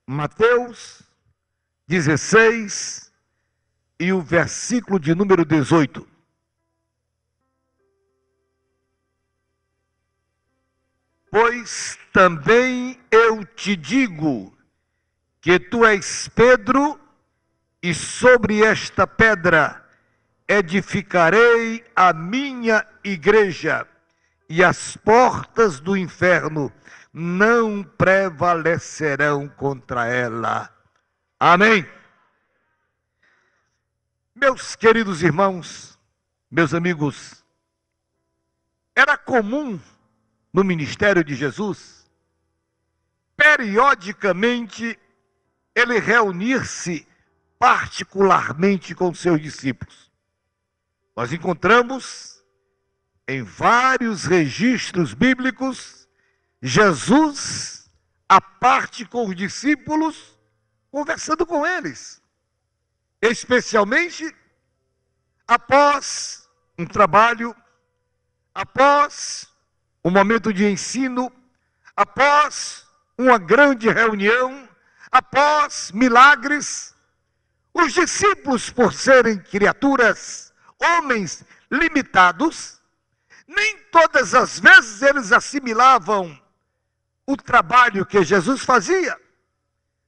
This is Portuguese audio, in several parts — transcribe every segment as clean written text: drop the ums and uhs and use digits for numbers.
Mateus 16 e o versículo de número 18. Pois também eu te digo que tu és Pedro, e sobre esta pedra edificarei a minha igreja, e as portas do inferno não prevalecerão contra ela. Amém. Meus queridos irmãos, meus amigos, era comum no ministério de Jesus, periodicamente, ele reunir-se particularmente com seus discípulos. Nós encontramos em vários registros bíblicos Jesus à parte com os discípulos, conversando com eles, especialmente após um trabalho, após um momento de ensino, após uma grande reunião, após milagres. Os discípulos, por serem criaturas, homens limitados, nem todas as vezes eles assimilavam o trabalho que Jesus fazia.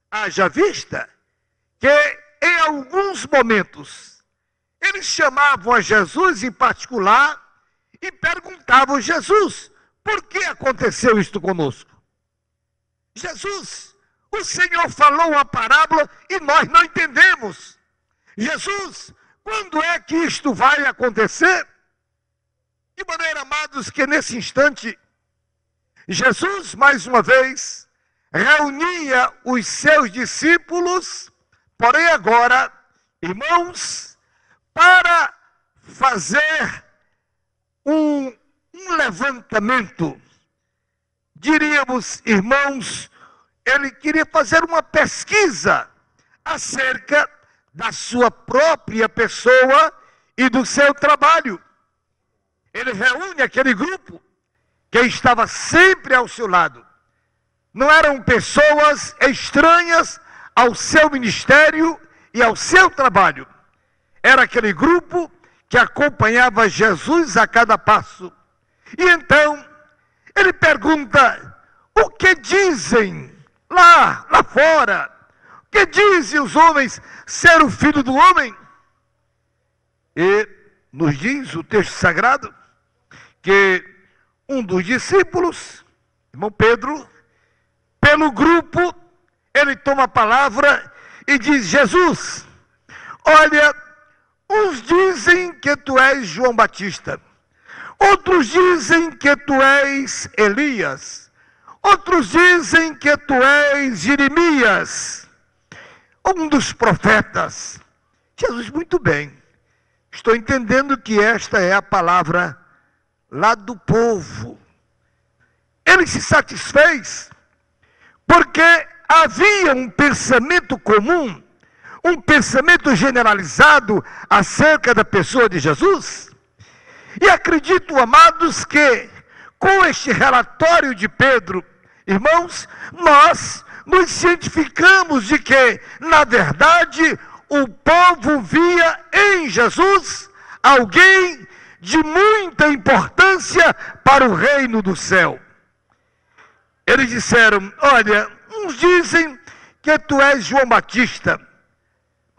Haja vista que em alguns momentos eles chamavam a Jesus em particular e perguntavam: Jesus, por que aconteceu isto conosco? Jesus, o Senhor falou uma parábola e nós não entendemos. Jesus, quando é que isto vai acontecer? De maneira, amados, que nesse instante, Jesus, mais uma vez, reunia os seus discípulos, porém agora, irmãos, para fazer um levantamento. Diríamos, irmãos, ele queria fazer uma pesquisa acerca da sua própria pessoa e do seu trabalho. Ele reúne aquele grupo que estava sempre ao seu lado. Não eram pessoas estranhas ao seu ministério e ao seu trabalho. Era aquele grupo que acompanhava Jesus a cada passo. E então, ele pergunta: o que dizem lá fora? O que dizem os homens ser o Filho do Homem? E nos diz o texto sagrado que um dos discípulos, irmão Pedro, pelo grupo, ele toma a palavra e diz: Jesus, olha, uns dizem que tu és João Batista, outros dizem que tu és Elias, outros dizem que tu és Jeremias, um dos profetas. Jesus, muito bem, estou entendendo que esta é a palavra lá do povo. Ele se satisfez, porque havia um pensamento comum, um pensamento generalizado acerca da pessoa de Jesus. E acredito, amados, que com este relatório de Pedro, irmãos, nós nos cientificamos de que, na verdade, o povo via em Jesus alguém de muita importância para o reino do céu. Eles disseram: olha, uns dizem que tu és João Batista,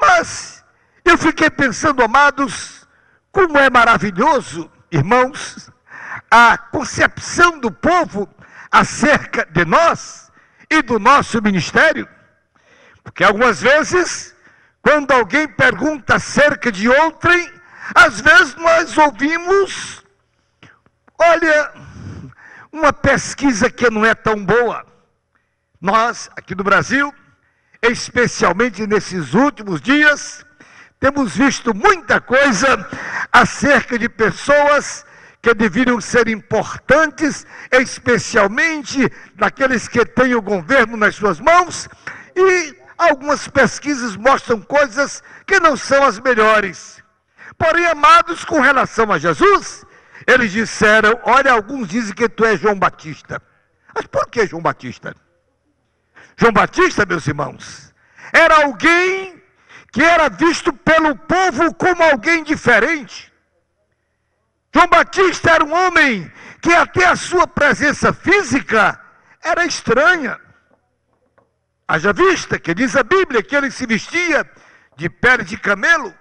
mas eu fiquei pensando, amados, como é maravilhoso, irmãos, a concepção do povo acerca de nós e do nosso ministério. Porque algumas vezes, quando alguém pergunta acerca de outrem, às vezes nós ouvimos, olha, uma pesquisa que não é tão boa. Nós, aqui no Brasil, especialmente nesses últimos dias, temos visto muita coisa acerca de pessoas que deveriam ser importantes, especialmente daqueles que têm o governo nas suas mãos, e algumas pesquisas mostram coisas que não são as melhores. Porém, amados, com relação a Jesus, eles disseram: olha, alguns dizem que tu és João Batista. Mas por que João Batista? João Batista, meus irmãos, era alguém que era visto pelo povo como alguém diferente. João Batista era um homem que até a sua presença física era estranha. Haja vista que diz a Bíblia que ele se vestia de pele de camelo,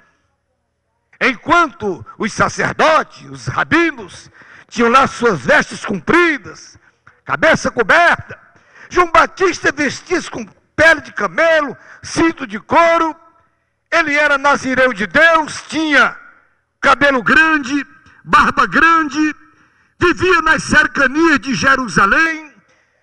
enquanto os sacerdotes, os rabinos, tinham lá suas vestes compridas, cabeça coberta. João Batista vestia-se com pele de camelo, cinto de couro. Ele era nazireu de Deus, tinha cabelo grande, barba grande, vivia nas cercanias de Jerusalém.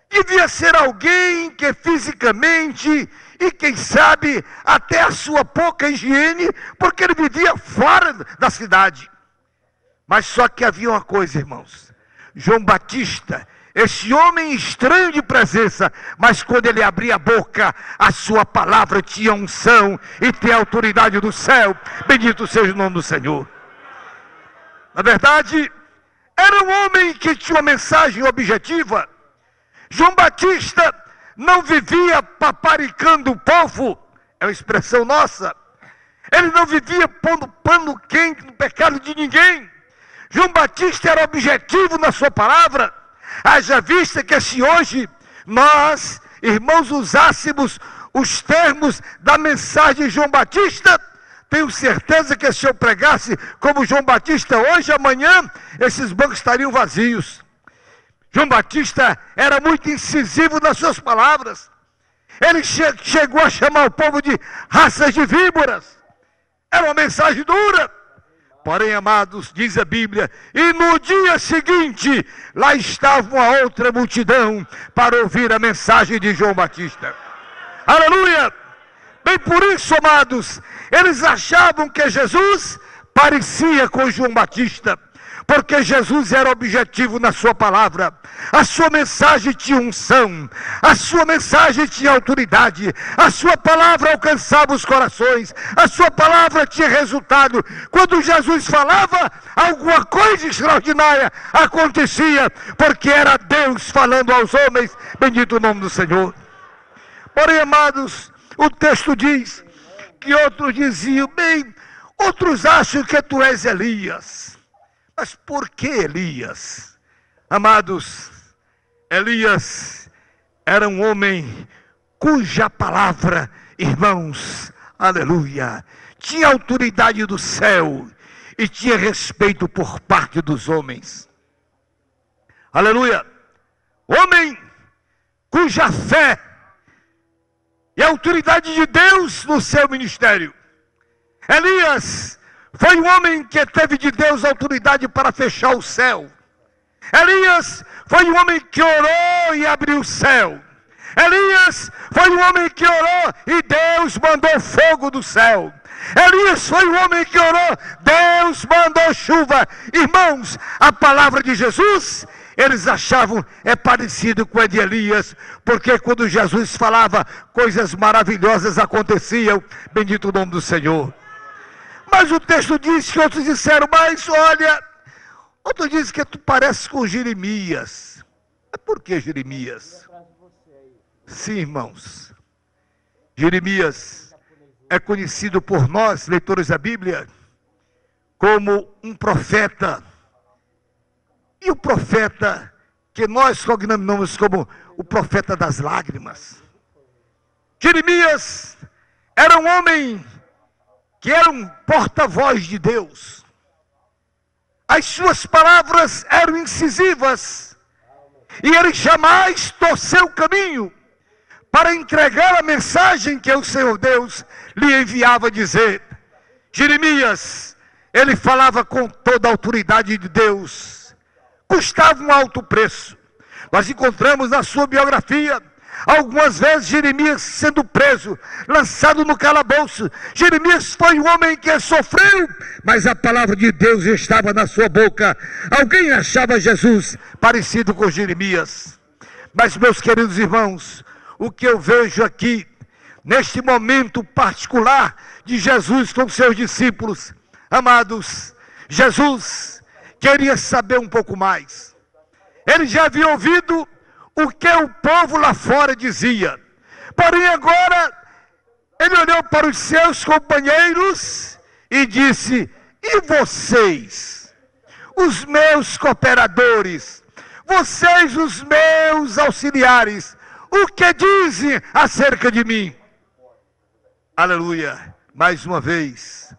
Devia ser alguém que fisicamente, e quem sabe até a sua pouca higiene, porque ele vivia fora da cidade. Mas só que havia uma coisa, irmãos. João Batista, esse homem estranho de presença, mas quando ele abria a boca, a sua palavra tinha unção e tinha autoridade do céu. Bendito seja o nome do Senhor. Na verdade, era um homem que tinha uma mensagem objetiva. João Batista não vivia paparicando o povo, é uma expressão nossa. Ele não vivia pondo pano quente no pecado de ninguém. João Batista era objetivo na sua palavra. Haja vista que se hoje nós, irmãos, usássemos os termos da mensagem de João Batista, tenho certeza que se eu pregasse como João Batista hoje, amanhã, esses bancos estariam vazios. João Batista era muito incisivo nas suas palavras. Ele chegou a chamar o povo de raças de víboras. Era uma mensagem dura. Porém, amados, diz a Bíblia, e no dia seguinte, lá estava uma outra multidão para ouvir a mensagem de João Batista. Aleluia! Bem por isso, amados, eles achavam que Jesus parecia com João Batista, porque Jesus era objetivo na sua palavra. A sua mensagem tinha unção, a sua mensagem tinha autoridade, a sua palavra alcançava os corações, a sua palavra tinha resultado. Quando Jesus falava, alguma coisa extraordinária acontecia, porque era Deus falando aos homens. Bendito o nome do Senhor. Porém, amados, o texto diz que outros diziam, bem, outros acham que tu és Elias. Mas por que Elias? Amados, Elias era um homem cuja palavra, irmãos, aleluia, tinha autoridade do céu e tinha respeito por parte dos homens. Aleluia. Homem cuja fé e a autoridade de Deus no seu ministério. Elias foi um homem que teve de Deus autoridade para fechar o céu. Elias foi um homem que orou e abriu o céu. Elias foi um homem que orou e Deus mandou fogo do céu. Elias foi um homem que orou, Deus mandou chuva. Irmãos, a palavra de Jesus, eles achavam é parecido com a de Elias, porque quando Jesus falava, coisas maravilhosas aconteciam. Bendito o nome do Senhor. Mas o texto diz que outros disseram, mas olha, outros dizem que tu pareces com Jeremias. Mas por que Jeremias? Sim, irmãos, Jeremias é conhecido por nós, leitores da Bíblia, como um profeta. E o profeta que nós cognomamos como o profeta das lágrimas. Jeremias era um homem que era um porta-voz de Deus. As suas palavras eram incisivas, e ele jamais torceu o caminho para entregar a mensagem que o Senhor Deus lhe enviava dizer. Jeremias, ele falava com toda a autoridade de Deus, custava um alto preço. Nós encontramos na sua biografia algumas vezes Jeremias sendo preso, lançado no calabouço. Jeremias foi um homem que sofreu, mas a palavra de Deus estava na sua boca. Alguém achava Jesus parecido com Jeremias. Mas, meus queridos irmãos, o que eu vejo aqui, neste momento particular de Jesus com seus discípulos, amados, Jesus queria saber um pouco mais. Ele já havia ouvido o que o povo lá fora dizia, Porém agora, ele olhou para os seus companheiros e disse: e vocês, os meus cooperadores, vocês, os meus auxiliares, o que dizem acerca de mim? Aleluia. Mais uma vez,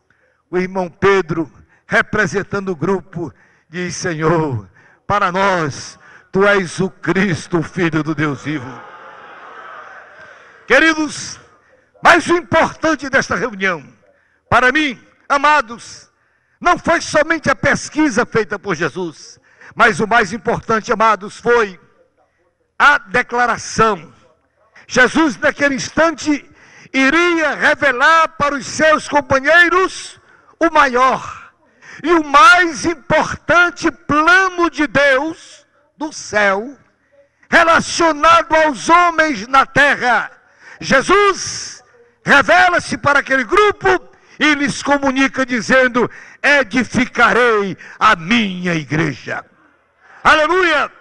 o irmão Pedro, representando o grupo, diz: Senhor, para nós, Tu és o Cristo, o Filho do Deus vivo. Queridos, mas o importante desta reunião, para mim, amados, não foi somente a pesquisa feita por Jesus, mas o mais importante, amados, foi a declaração. Jesus, naquele instante, iria revelar para os seus companheiros o maior e o mais importante plano de Deus do céu, relacionado aos homens na terra. Jesus revela-se para aquele grupo e lhes comunica dizendo: edificarei a minha igreja. Aleluia!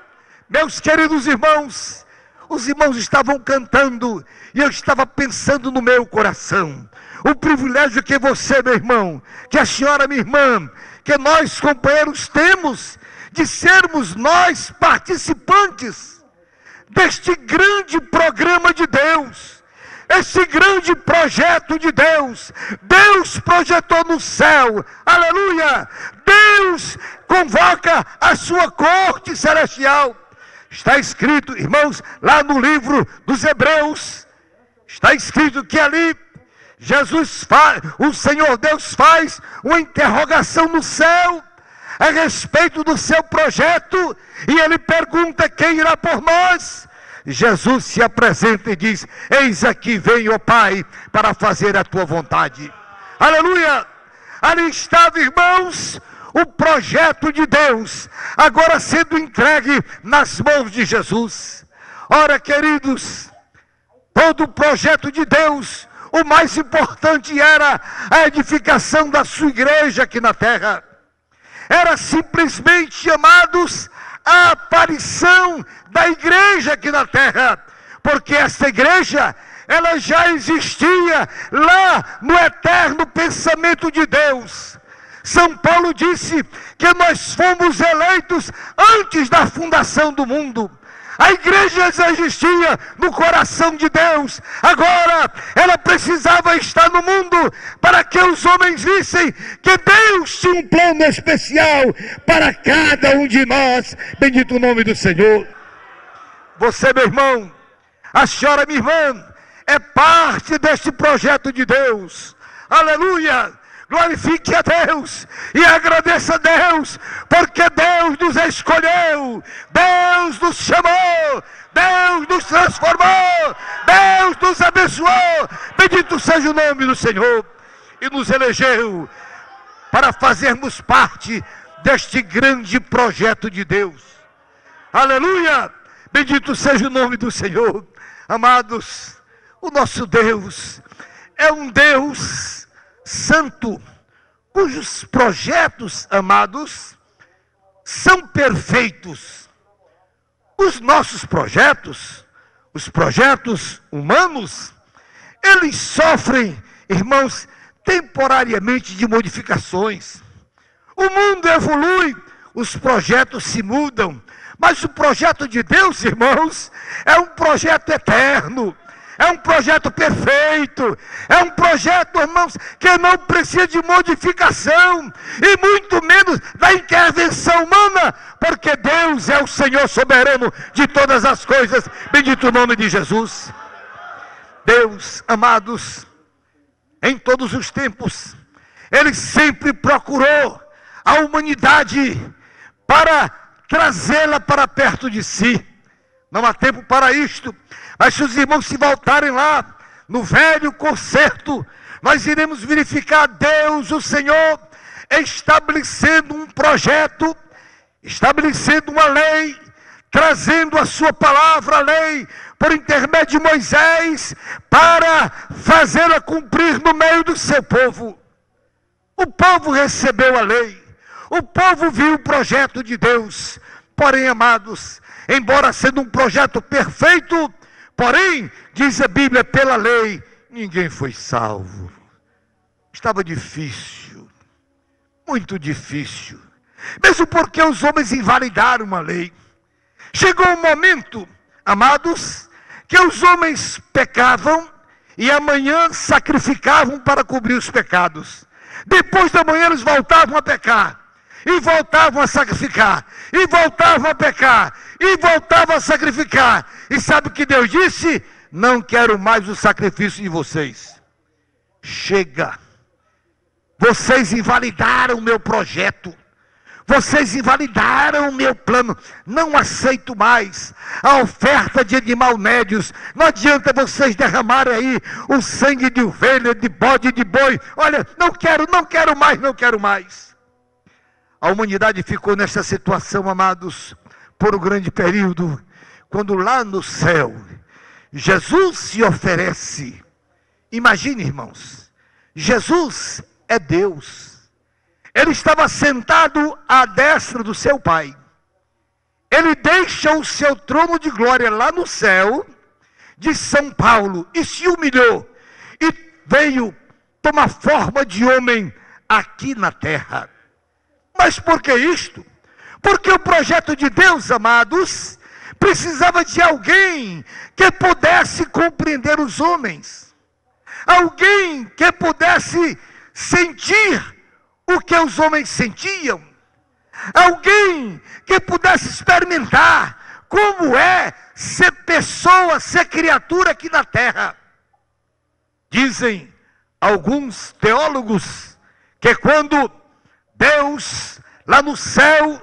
Meus queridos irmãos, os irmãos estavam cantando e eu estava pensando no meu coração, o privilégio que você, meu irmão, que a senhora, minha irmã, que nós, companheiros, temos de sermos nós participantes deste grande programa de Deus, esse grande projeto de Deus. Deus projetou no céu, aleluia, Deus convoca a sua corte celestial. Está escrito, irmãos, lá no livro dos Hebreus, está escrito que ali o Senhor Deus faz uma interrogação no céu a respeito do seu projeto, e ele pergunta: quem irá por nós? Jesus se apresenta e diz: eis aqui venho, ó Pai, para fazer a tua vontade. Aleluia! Ali estava, irmãos, o projeto de Deus, agora sendo entregue nas mãos de Jesus. Ora, queridos, todo o projeto de Deus, o mais importante era a edificação da sua igreja aqui na terra. Era simplesmente, amados, a aparição da igreja aqui na terra, porque essa igreja, ela já existia lá no eterno pensamento de Deus. São Paulo disse que nós fomos eleitos antes da fundação do mundo. A igreja já existia no coração de Deus, agora ela precisava estar no mundo para que os homens vissem que Deus tinha um plano especial para cada um de nós. Bendito o nome do Senhor. Você, meu irmão, a senhora, minha irmã, é parte deste projeto de Deus. Aleluia! Glorifique a Deus e agradeça a Deus, porque Deus nos escolheu, Deus nos chamou, Deus nos transformou, Deus nos abençoou. Bendito seja o nome do Senhor, e nos elegeu para fazermos parte deste grande projeto de Deus. Aleluia! Bendito seja o nome do Senhor. Amados, o nosso Deus é um Deus santo, cujos projetos, amados, são perfeitos. Os nossos projetos, os projetos humanos, eles sofrem, irmãos, temporariamente de modificações. O mundo evolui, os projetos se mudam, mas o projeto de Deus, irmãos, é um projeto eterno. É um projeto perfeito, é um projeto, irmãos, que não precisa de modificação, e muito menos da intervenção humana, porque Deus é o Senhor soberano de todas as coisas. Bendito o nome de Jesus. Deus, amados, em todos os tempos, Ele sempre procurou a humanidade para trazê-la para perto de si. Não há tempo para isto, mas se os irmãos se voltarem lá no velho concerto, nós iremos verificar Deus, o Senhor, estabelecendo um projeto, estabelecendo uma lei, trazendo a sua palavra, a lei, por intermédio de Moisés, para fazê-la cumprir no meio do seu povo. O povo recebeu a lei, o povo viu o projeto de Deus. Porém, amados, embora sendo um projeto perfeito, Porém, diz a Bíblia, pela lei, ninguém foi salvo. Estava difícil, muito difícil. Mesmo porque os homens invalidaram a lei. Chegou um momento, amados, que os homens pecavam e amanhã sacrificavam para cobrir os pecados. Depois da manhã eles voltavam a pecar. E voltavam a sacrificar. E voltavam a pecar. E voltavam a sacrificar. E sabe o que Deus disse? Não quero mais o sacrifício de vocês. Chega. Vocês invalidaram o meu projeto. Vocês invalidaram o meu plano. Não aceito mais a oferta de animalmédios. Não adianta vocês derramarem aí o sangue de ovelha, de bode, de boi. Olha, não quero mais. A humanidade ficou nessa situação, amados, por um grande período, quando lá no céu, Jesus se oferece. Imagine, irmãos, Jesus é Deus. Ele estava sentado à destra do seu Pai. Ele deixa o seu trono de glória lá no céu, de São Paulo, e se humilhou, e veio tomar forma de homem aqui na terra. Mas por que isto? Porque o projeto de Deus, amados, precisava de alguém que pudesse compreender os homens. Alguém que pudesse sentir o que os homens sentiam. Alguém que pudesse experimentar como é ser pessoa, ser criatura aqui na terra. Dizem alguns teólogos que quando Deus lá no céu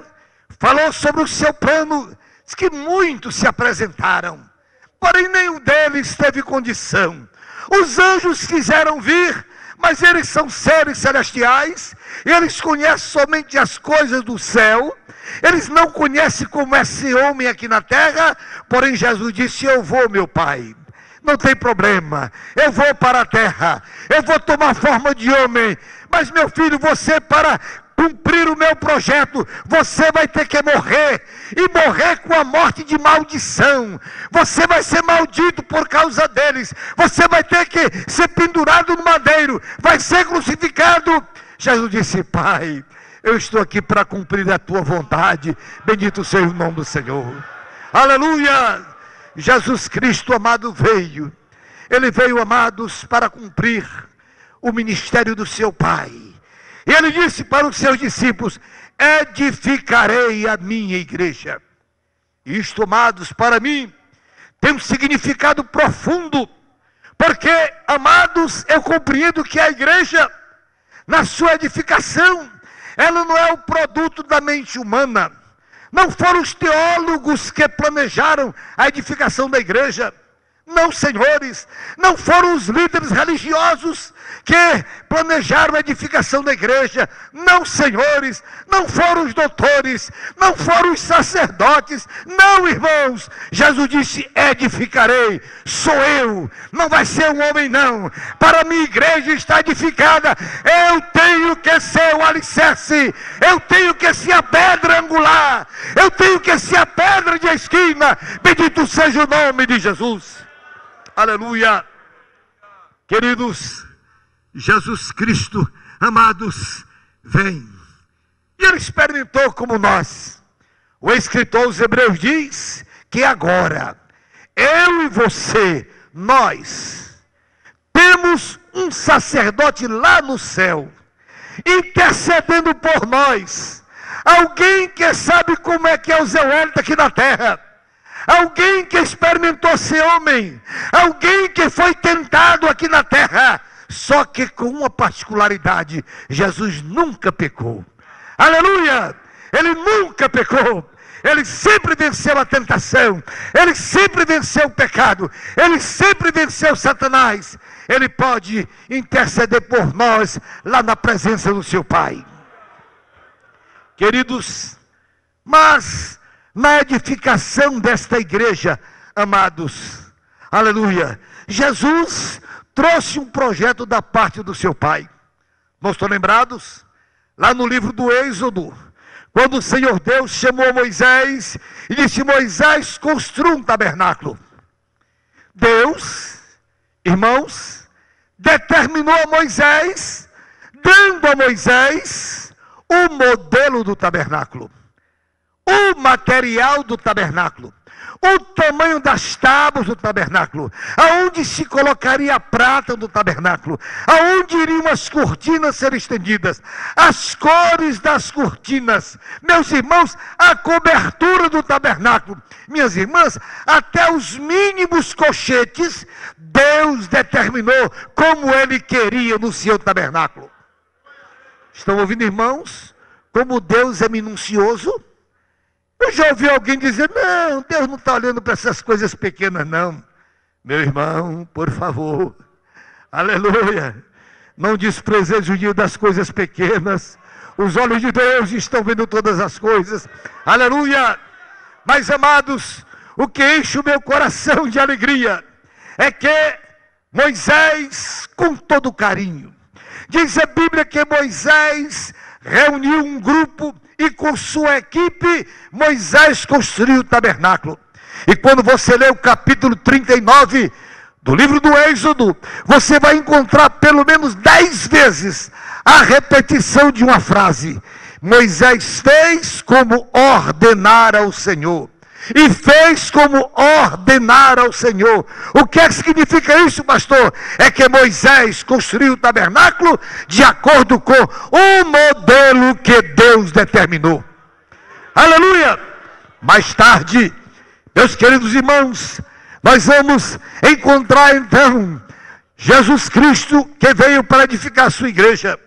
falou sobre o seu plano, diz que muitos se apresentaram, porém nenhum deles teve condição. Os anjos quiseram vir, mas eles são seres celestiais, e eles conhecem somente as coisas do céu, eles não conhecem como é ser homem aqui na terra. Porém Jesus disse: eu vou, meu Pai, não tem problema, eu vou para a terra, eu vou tomar forma de homem, mas meu filho, você, para cumprir o meu projeto, você vai ter que morrer, e morrer com a morte de maldição. Você vai ser maldito por causa deles, você vai ter que ser pendurado no madeiro, vai ser crucificado. Jesus disse: Pai, eu estou aqui para cumprir a tua vontade, bendito seja o nome do Senhor. Aleluia! Jesus Cristo, amado, veio. Ele veio, amados, para cumprir o ministério do seu Pai. E ele disse para os seus discípulos: edificarei a minha igreja. Isto, amados, para mim tem um significado profundo, porque, amados, eu compreendo que a igreja, na sua edificação, ela não é o produto da mente humana. Não foram os teólogos que planejaram a edificação da igreja. Não, senhores, não foram os líderes religiosos que planejaram a edificação da igreja. Não, senhores, não foram os doutores, não foram os sacerdotes. Não, irmãos, Jesus disse: edificarei, sou eu, não vai ser um homem não. Para a minha igreja está edificada, eu tenho que ser o alicerce, eu tenho que ser a pedra angular, eu tenho que ser a pedra de esquina. Bendito seja o nome de Jesus. Aleluia. Queridos, Jesus Cristo, amados, vem. E ele experimentou como nós. O escritor aos Hebreus diz que agora, eu e você, nós, temos um sacerdote lá no céu, intercedendo por nós. Alguém que sabe como é que é o Zeuélito aqui na terra. Alguém que experimentou ser homem, alguém que foi tentado aqui na terra, só que com uma particularidade: Jesus nunca pecou. Aleluia! Ele nunca pecou. Ele sempre venceu a tentação, ele sempre venceu o pecado, ele sempre venceu Satanás. Ele pode interceder por nós lá na presença do seu Pai. Queridos, mas na edificação desta igreja, amados, aleluia, Jesus trouxe um projeto da parte do seu Pai. Não estão lembrados? Lá no livro do Êxodo, quando o Senhor Deus chamou Moisés e disse: Moisés, construa um tabernáculo. Deus, irmãos, determinou a Moisés, dando a Moisés o modelo do tabernáculo, o material do tabernáculo, o tamanho das tábuas do tabernáculo, aonde se colocaria a prata do tabernáculo, aonde iriam as cortinas ser estendidas, as cores das cortinas, meus irmãos, a cobertura do tabernáculo, minhas irmãs, até os mínimos cochetes, Deus determinou como Ele queria no seu tabernáculo. Estão ouvindo, irmãos, como Deus é minucioso? Eu já ouvi alguém dizer, não, Deus não está olhando para essas coisas pequenas, não. Meu irmão, por favor, aleluia, não desprezeis o dia das coisas pequenas. Os olhos de Deus estão vendo todas as coisas, aleluia. Mas, amados, o que enche o meu coração de alegria é que Moisés, com todo carinho, diz a Bíblia que Moisés reuniu um grupo e com sua equipe, Moisés construiu o tabernáculo. E quando você lê o capítulo 39 do livro do Êxodo, você vai encontrar pelo menos 10 vezes a repetição de uma frase. Moisés fez como ordenara o Senhor. E fez como ordenara o Senhor. O que é que significa isso, pastor? É que Moisés construiu o tabernáculo de acordo com o modelo que Deus determinou. Aleluia! Mais tarde, meus queridos irmãos, nós vamos encontrar então Jesus Cristo, que veio para edificar a sua igreja.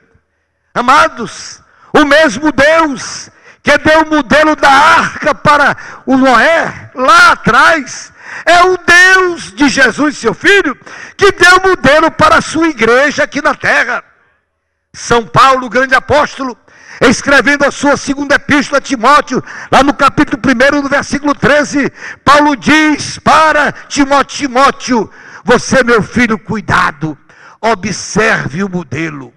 Amados, o mesmo Deus que deu o modelo da arca para o Noé, lá atrás, é o Deus de Jesus, seu Filho, que deu o modelo para a sua igreja aqui na terra. São Paulo, o grande apóstolo, escrevendo a sua segunda epístola a Timóteo, lá no capítulo 1, no versículo 13, Paulo diz para Timóteo, você, meu filho, cuidado, observe o modelo.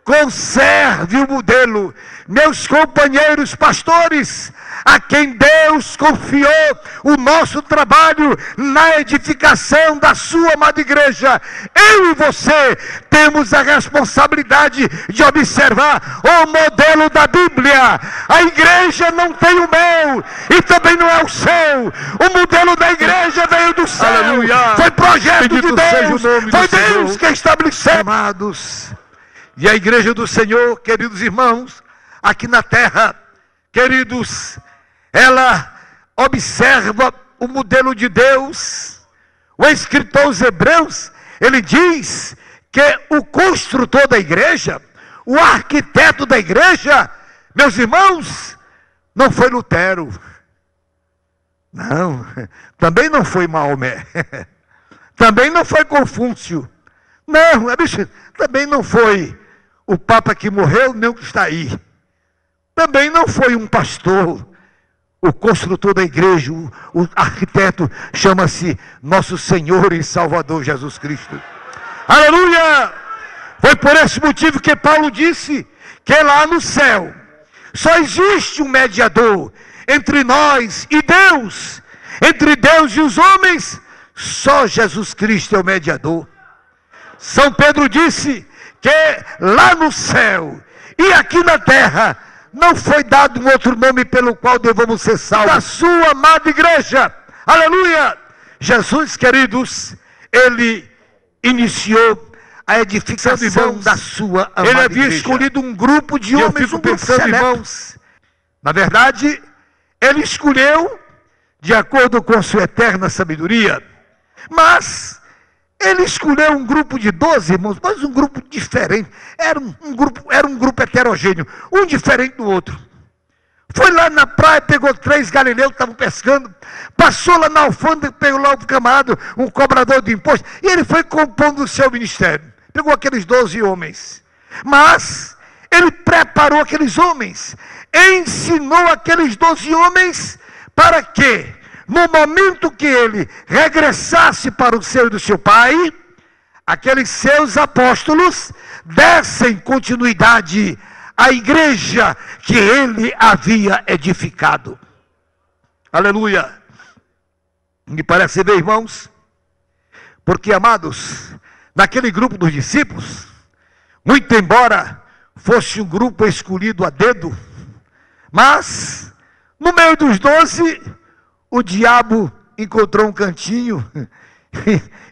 Conserve o modelo, meus companheiros pastores, a quem Deus confiou o nosso trabalho na edificação da sua amada igreja. Eu e você temos a responsabilidade de observar o modelo da Bíblia. A igreja não tem o meu e também não é o seu. O modelo da igreja veio do céu. Aleluia. Foi projeto de Deus, foi Deus que estabeleceu. Amados, e a igreja do Senhor, queridos irmãos, aqui na terra, queridos, ela observa o modelo de Deus. O escritor aos Hebreus, ele diz que o construtor da igreja, o arquiteto da igreja, meus irmãos, não foi Lutero. Não, também não foi Maomé. Também não foi Confúcio. Não, também não foi o Papa que morreu, nem o que está aí. Também não foi um pastor. O construtor da igreja, o arquiteto, chama-se nosso Senhor e Salvador Jesus Cristo. Aleluia! Foi por esse motivo que Paulo disse que lá no céu só existe um mediador entre nós e Deus. Entre Deus e os homens, só Jesus Cristo é o mediador. São Pedro disse que lá no céu e aqui na terra não foi dado um outro nome pelo qual devamos ser salvos. Da sua amada igreja, aleluia! Jesus, queridos, ele iniciou a edificação da sua amada igreja. Ele havia escolhido um grupo de homens, um grupo seleto. Irmãos, na verdade, ele escolheu de acordo com a sua eterna sabedoria, mas ele escolheu um grupo de 12 irmãos, mas um grupo diferente. Era um grupo heterogêneo, um diferente do outro. Foi lá na praia, pegou 3 galileus que estavam pescando, passou lá na alfândega, pegou lá o camarada, um cobrador de imposto, e ele foi compondo o seu ministério. Pegou aqueles 12 homens, mas ele preparou aqueles homens, ensinou aqueles 12 homens para que, no momento que ele regressasse para o seio do seu pai, aqueles seus apóstolos dessem continuidade à igreja que ele havia edificado. Aleluia! Me parece ver, irmãos, Porque, amados, naquele grupo dos discípulos, muito embora fosse um grupo escolhido a dedo, mas no meio dos 12, o diabo encontrou um cantinho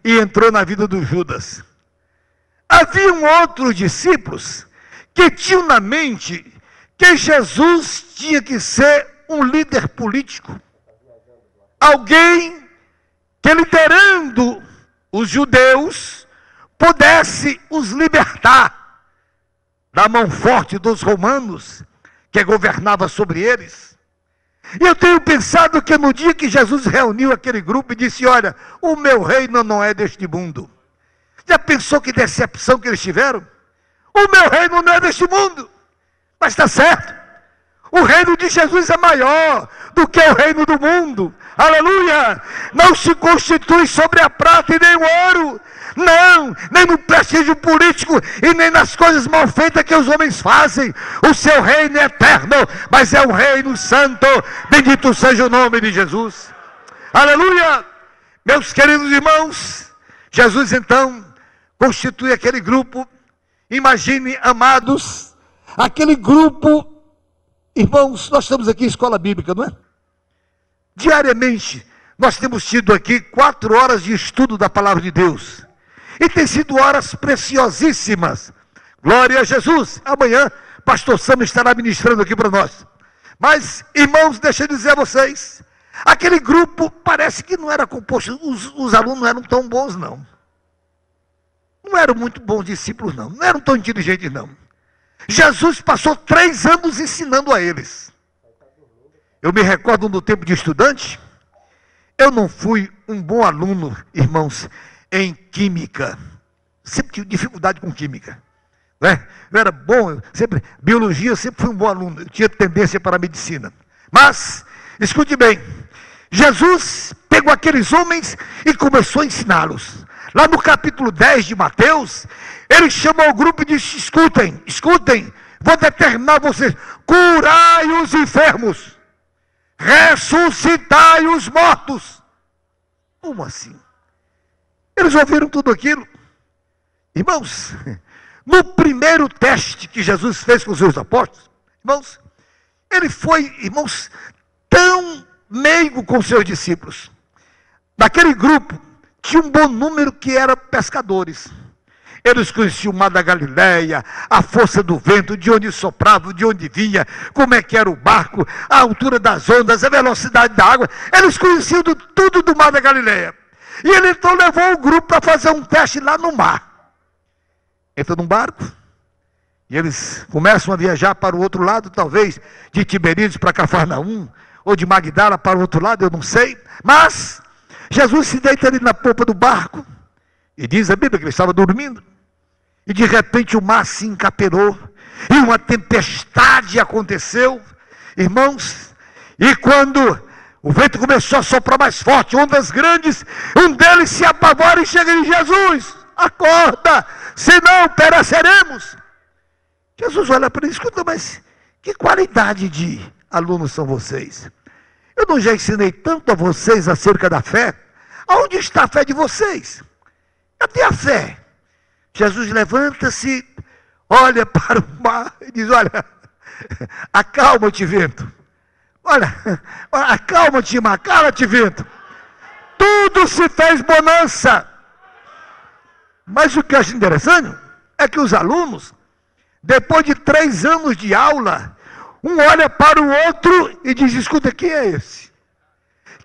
e entrou na vida do Judas. Haviam outros discípulos que tinham na mente que Jesus tinha que ser um líder político, alguém que, liderando os judeus, pudesse os libertar da mão forte dos romanos, que governava sobre eles. E eu tenho pensado que no dia que Jesus reuniu aquele grupo e disse: olha, o meu reino não é deste mundo. Já pensou que decepção que eles tiveram? O meu reino não é deste mundo. Mas está certo. O reino de Jesus é maior do que o reino do mundo. Aleluia! Não se constitui sobre a prata e nem o ouro. Não, nem no prestígio político e nem nas coisas mal feitas que os homens fazem. O seu reino é eterno, mas é um reino santo. Bendito seja o nome de Jesus. Aleluia! Meus queridos irmãos, Jesus então constitui aquele grupo. Imagine, amados, aquele grupo. Irmãos, nós estamos aqui em escola bíblica, não é? Diariamente, nós temos tido aqui 4 horas de estudo da palavra de Deus. E tem sido horas preciosíssimas. Glória a Jesus. Amanhã, pastor Sam estará ministrando aqui para nós. Mas, irmãos, deixa eu dizer a vocês, aquele grupo parece que não era composto, os alunos não eram tão bons, não. Não eram muito bons discípulos, não. Não eram tão inteligentes, não. Jesus passou 3 anos ensinando a eles. Eu me recordo no tempo de estudante, eu não fui um bom aluno, irmãos, em química. Sempre tive dificuldade com química. Né? Eu era bom, biologia, eu sempre fui um bom aluno. Eu tinha tendência para a medicina. Mas, escute bem, Jesus pegou aqueles homens e começou a ensiná-los. Lá no capítulo 10 de Mateus, ele chamou o grupo e disse: escutem, escutem, vou determinar vocês, curai os enfermos, ressuscitai os mortos. Como assim? Eles ouviram tudo aquilo. Irmãos, no primeiro teste que Jesus fez com os seus apóstolos, irmãos, ele foi, irmãos, tão meigo com seus discípulos. Naquele grupo, tinha um bom número que eram pescadores. Eles conheciam o mar da Galileia, a força do vento, de onde soprava, de onde vinha, como é que era o barco, a altura das ondas, a velocidade da água. Eles conheciam tudo do mar da Galileia. E ele então levou o grupo para fazer um teste lá no mar. Entra num barco, e eles começam a viajar para o outro lado, talvez de Tiberíades para Cafarnaum, ou de Magdala para o outro lado, eu não sei. Mas Jesus se deita ali na popa do barco, e diz a Bíblia que ele estava dormindo, e de repente o mar se encaperou, e uma tempestade aconteceu, irmãos, e quando o vento começou a soprar mais forte, ondas grandes, um deles se apavora e chega em Jesus: acorda, senão pereceremos. Jesus olha para ele e escuta: mas que qualidade de alunos são vocês? Eu não já ensinei tanto a vocês acerca da fé? Aonde está a fé de vocês? Cadê a fé? Jesus levanta-se, olha para o mar e diz: olha, acalma-te, vento. Olha, acalma-te, mar, cala-te, vento. Tudo se fez bonança. Mas o que eu acho interessante é que os alunos, depois de 3 anos de aula, um olha para o outro e diz: escuta, quem é esse?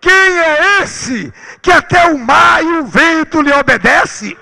Quem é esse que até o mar e o vento lhe obedece?